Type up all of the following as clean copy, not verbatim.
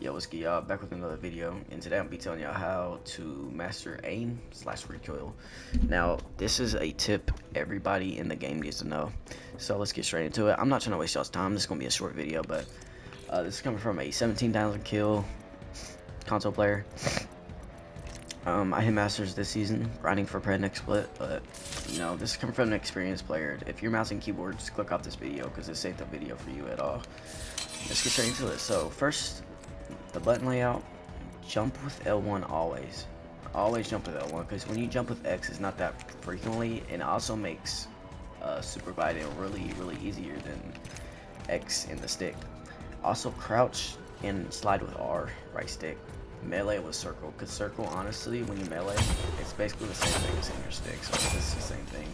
Yo, what's good, y'all? Back with another video, and today I'm be telling y'all how to master aim / recoil. Now, this is a tip everybody in the game needs to know. So let's get straight into it. I'm not trying to waste y'all's time. This is gonna be a short video, but this is coming from a 17,000 kill console player. I hit masters this season, grinding for Pred next split, but you know, this is coming from an experienced player. If you're mouse and keyboard, just click off this video because this ain't the video for you at all. Let's get straight into it. So first, the button layout, jump with L1 always. Always jump with L1 because when you jump with X, it's not that frequently, and it also makes super gliding really easier than X in the stick. Also, crouch and slide with R, right stick. Melee with circle, because circle, honestly, when you melee, it's basically the same thing as in your stick, so it's the same thing.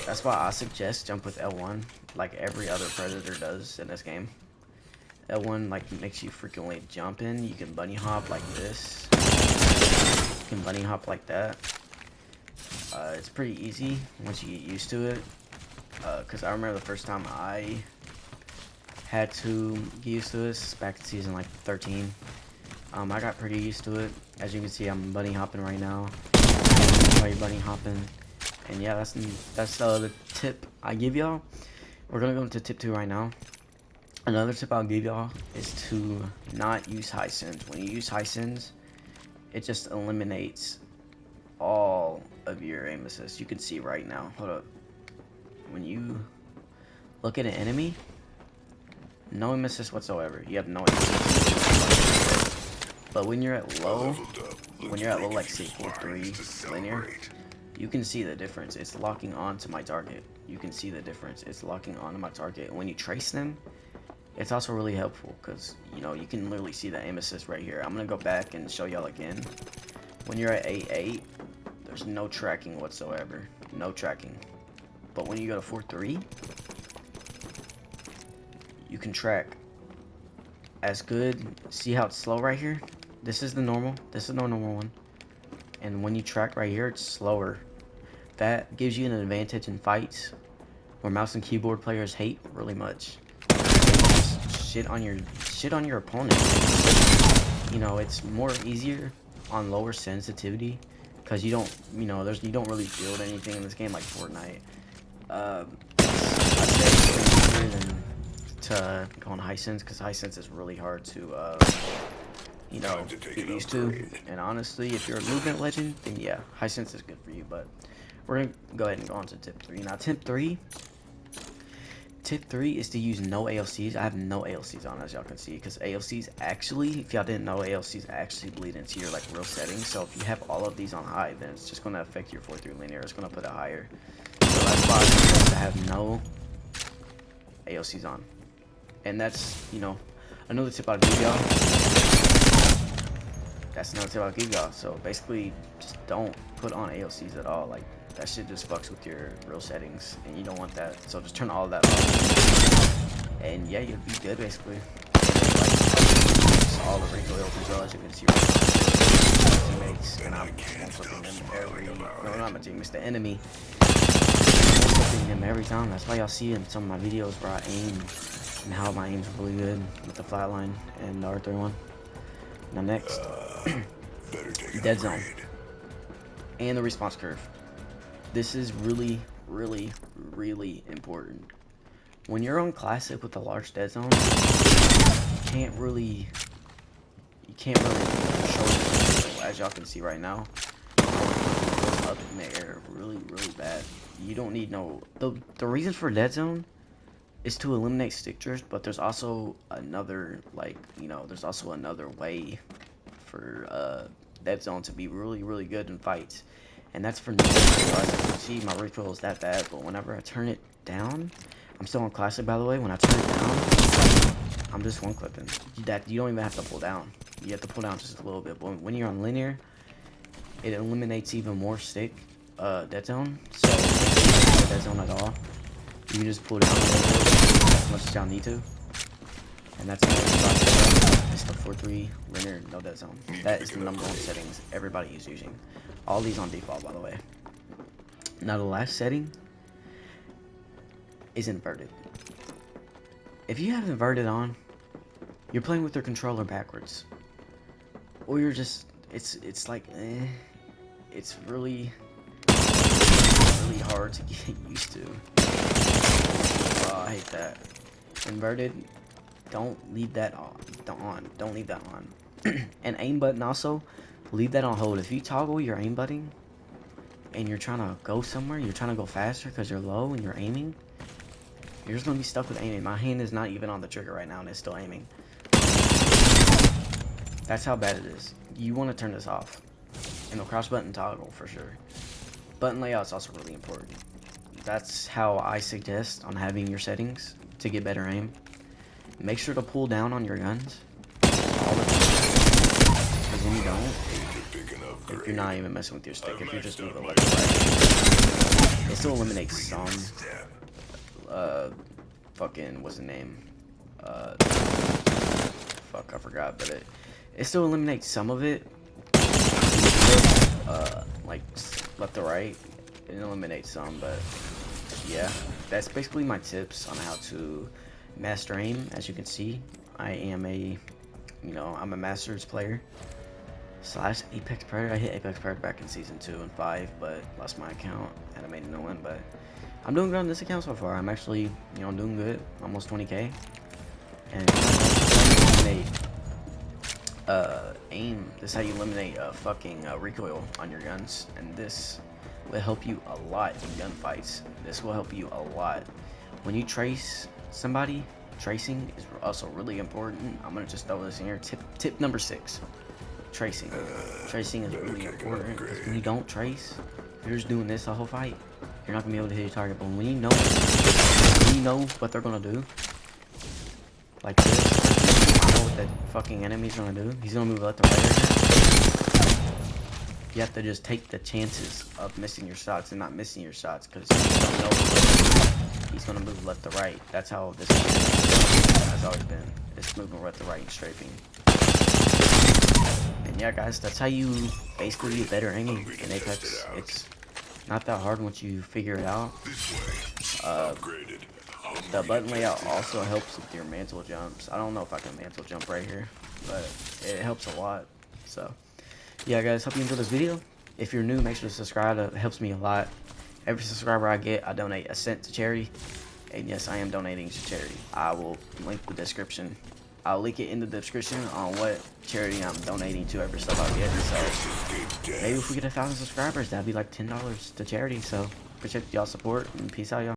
That's why I suggest jump with L1, like every other Predator does in this game. L1 like makes you frequently jump in. You can bunny hop like this. You can bunny hop like that. It's pretty easy once you get used to it. Cause I remember the first time I had to get used to this back in season like 13. I got pretty used to it. As you can see, I'm bunny hopping right now. Bunny hopping, and yeah, that's the tip I give y'all. We're gonna go into tip 2 right now. Another tip I'll give y'all is to not use high sends. When you use high sends, it just eliminates all of your aim assist. You can see right now. Hold up. When you look at an enemy, no aim assist whatsoever. You have no aim assist. But when you're at low, like say 4-3 linear, you can see the difference. It's locking onto my target. You can see the difference. It's locking onto my target. And when you trace them, it's also really helpful because, you know, you can literally see the aim assist right here. I'm going to go back and show y'all again. When you're at 8-8, there's no tracking whatsoever. No tracking. But when you go to 4-3, you can track as good. See how it's slow right here? This is the normal. This is the normal one. And when you track right here, it's slower. That gives you an advantage in fights where mouse and keyboard players hate really much. Shit on your opponent. You know, it's more easier on lower sensitivity because you don't, you know, you don't really build anything in this game like Fortnite. I'd say it's easier than to go on high sense because high sense is really hard to you know, get used to. And honestly, if you're a movement legend, then yeah, high sense is good for you. But we're gonna go ahead and go on to tip 3 now. Tip 3 is to use no ALCs. I have no ALCs on, as y'all can see, because ALCs actually, if y'all didn't know, ALCs actually bleed into your like real settings. So if you have all of these on high, then it's just gonna affect your 4-3 linear. It's gonna put it higher. So that's why I suggest to have no ALCs on. And that's, you know, another tip I'll give y'all. That's another tip I'll give y'all. So basically, just don't put on ALCs at all. Like, that shit just fucks with your real settings, and you don't want that. So just turn all of that off, and yeah, you'll be good basically. All the recoils as well, as you can see right now. My teammates, and I'm flipping them not my teammates, the enemy. I'm flipping them every time. That's why y'all see in some of my videos where I aim and how my aim's really good with the flatline and the R31. Now next, dead zone and the response curve. This is really important. When you're on classic with a large dead zone, you can't really show it. As y'all can see right now, it's up in the air really bad. You don't need no. The reason for dead zone is to eliminate stick drift, but there's also another, like, you know, there's also another way for dead zone to be really good in fights. And that's for no reason. As you can see, my recoil is that bad, but whenever I turn it down, I'm still on classic, by the way. When I turn it down, I'm just one clipping. That you don't even have to pull down. You have to pull down just a little bit. But when you're on linear, it eliminates even more stick dead zone. So if you don't dead zone at all, you can just pull down a little bit as much as y'all need to. And that's it's the 4-3 linear no dead zone. That is the #1 settings everybody is using. All these on default, by the way. Now the last setting is inverted. If you have inverted on, you're playing with your controller backwards, or you're just it's like it's really hard to get used to. Oh, I hate that. Inverted, don't leave that on. Don't leave that on. And aim button also, leave that on hold. If you toggle your aim button and you're trying to go somewhere, you're trying to go faster because you're low and you're aiming, you're just gonna be stuck with aiming. My hand is not even on the trigger right now and it's still aiming. That's how bad it is. You want to turn this off. And the crouch button toggle for sure. Button layout is also really important. That's how I suggest on having your settings to get better aim. Make sure to pull down on your guns all the time. Because when you don't, if you're not even messing with your stick, if you're just moving left and right, it still eliminates some fucking what's the name? Fuck, I forgot, but it still eliminates some of it. Like left to right, it eliminates some, but yeah, that's basically my tips on how to master aim. As you can see, I am I'm a Masters player slash Apex Predator. I hit Apex Predator back in season 2 and 5, but lost my account and I made a new one. But I'm doing good on this account so far. I'm actually doing good, almost 20k, and eliminate aim. This is how you eliminate fucking recoil on your guns, and this will help you a lot in gunfights. This will help you a lot when you trace somebody. Tracing is also really important. I'm gonna just throw this in here. Tip number 6: tracing. Tracing is really important because when you don't trace, you're just doing this the whole fight. You're not gonna be able to hit your target. But when you know what they're gonna do, like this, I know what that fucking enemy's gonna do. He's gonna move left to right. You have to just take the chances of missing your shots and not missing your shots because you don't know he's gonna move left to right. That's how this has always been. It's moving left to right and strafing. And yeah, guys, that's how you basically get better aiming in Apex. It's not that hard once you figure it out. The button layout also helps with your mantle jumps. I don't know if I can mantle jump right here, but it helps a lot. So yeah, guys, hope you enjoyed this video. If you're new, make sure to subscribe. It helps me a lot. Every subscriber I get, I donate a cent to charity. And yes, I am donating to charity. I will link the description. I'll link it in the description on what charity I'm donating to every stuff I get. So maybe if we get 1,000 subscribers, that'd be like $10 to charity. So appreciate y'all support and peace out, y'all.